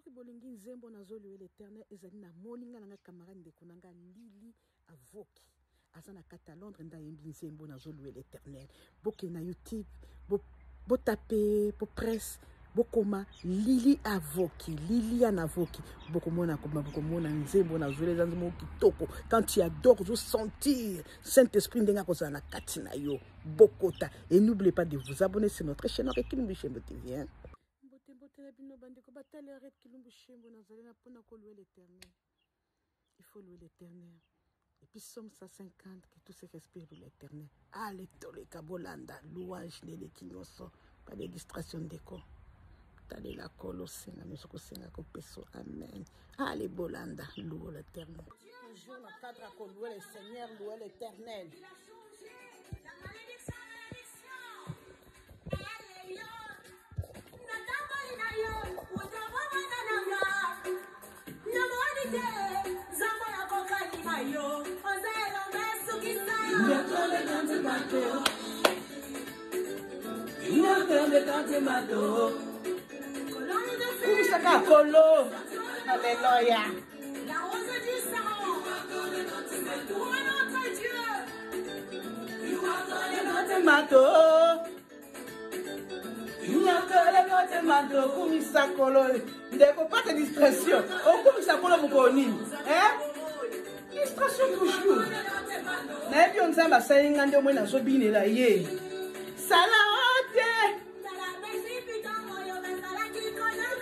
soki bolingi nzembo nazoluwe l'éternel ezali na moninga nanga camarade ndeko nanga Lili avoki aza na kata Londres ndayembi nzembo nazoluwe l'éternel boke na YouTube botape po presse bokoma Lili avoki Liliane avoki bokomona nzembo nazoluwe zanzemo kitoko quand tu adores je sentir Saint-Esprit ndenga kozala na kati na yo bokota et n'oubliez pas de vous abonner sur notre chaîne Kilumbu Shembo TV hein. Il faut louer l'éternel. Et puis Somme 150, que tout se respire de l'éternel. Allez, tole kabolanda, louange de l'équinoxe, pas de distraction d'écho. Allez la colo, senga, nous sommes peso, amen. Allez, bolanda, louer l'éternel. Toujours dans le cadre à louer le Seigneur, louer l'éternel. Alléluia. La rose du sang. Pour notre Dieu. Pas de distraction. Distraction toujours. Na on samba sainga ndio mwana zobine la ye. Salaote.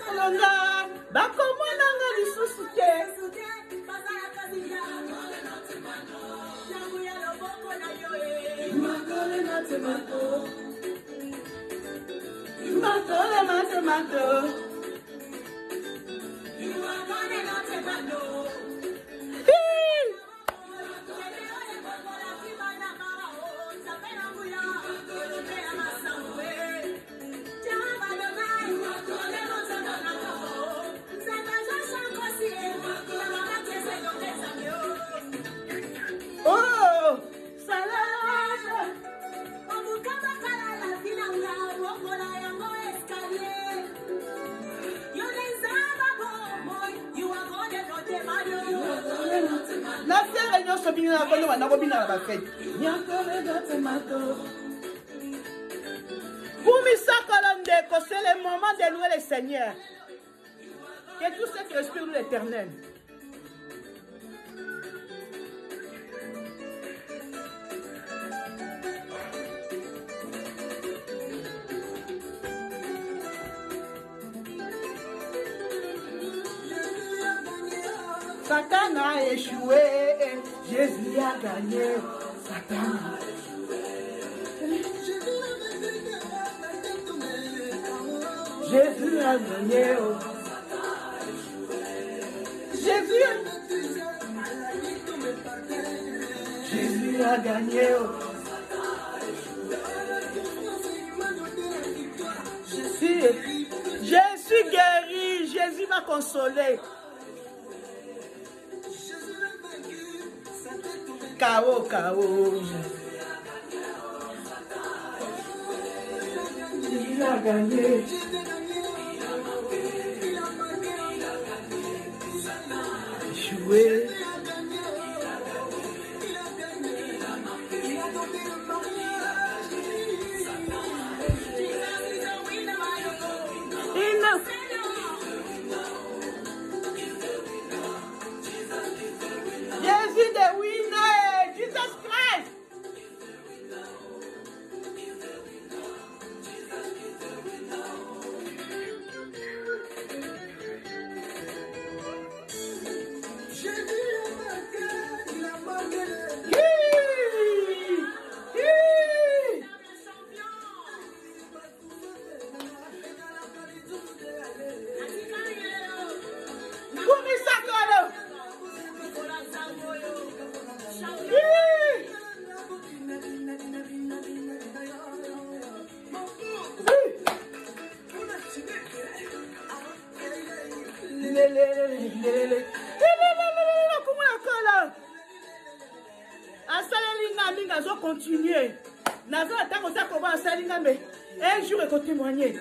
Kolonga, bakomona nga lisusu te. C'est le moment de louer le Seigneur. Que tout ce qui respire l'éternel. Satan a échoué, Jésus a gagné. Satan a échoué. Jésus a gagné. Jésus a gagné. Je suis guéri. Jésus m'a consolé. K.O. Il a gagné. Échoué. Jésus the winner, Jesus Christ. Continuer. Un jour, il faut témoigner.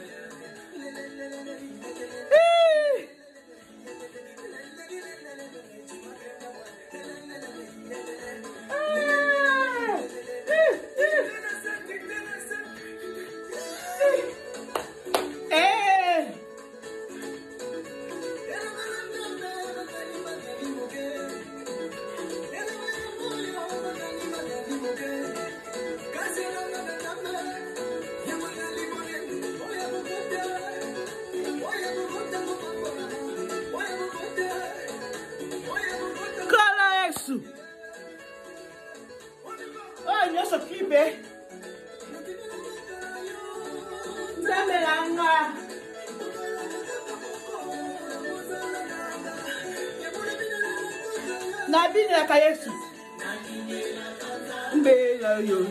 nabinelaka Yesu mbela yo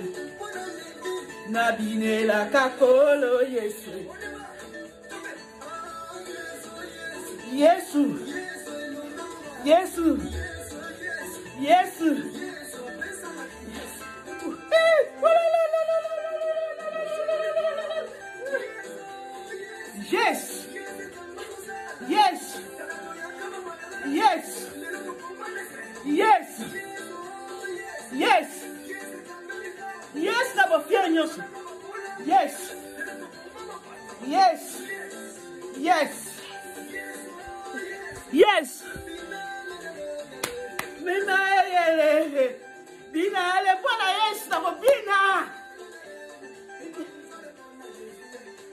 nabinelaka kolo Yesu Yesu Yesu Yesu Yes. Yes. Yes. Yes. Yes. Yes, na bofia nyoso. Yes. Yes. Yes. Yes. Bina ele. Bina ele bona yes na bofina.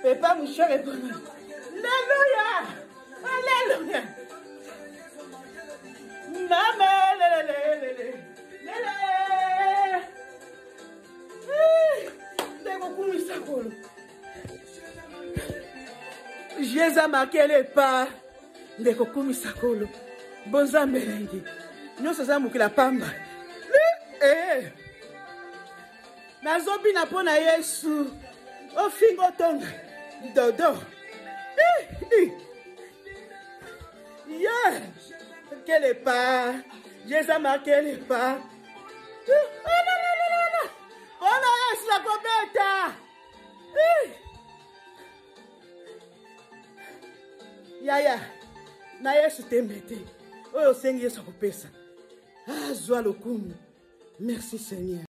Pepa mouchere bona. Alléluia. Alléluia. Mama lele. Jésus a marqué les pas de Kokumi Sakolo. Bonza merengi. Nous sommes la pamba. Nazobi na pona Yesu. O fingo tonga. Dodo. Yeah. Quel est pas. Jésus a marqué les pas. Ona Yesu la kobeta. Yaya, na Yesu temete. Oyo sengi Yesu akopesa. Azwa lokumu. Merci Seigneur.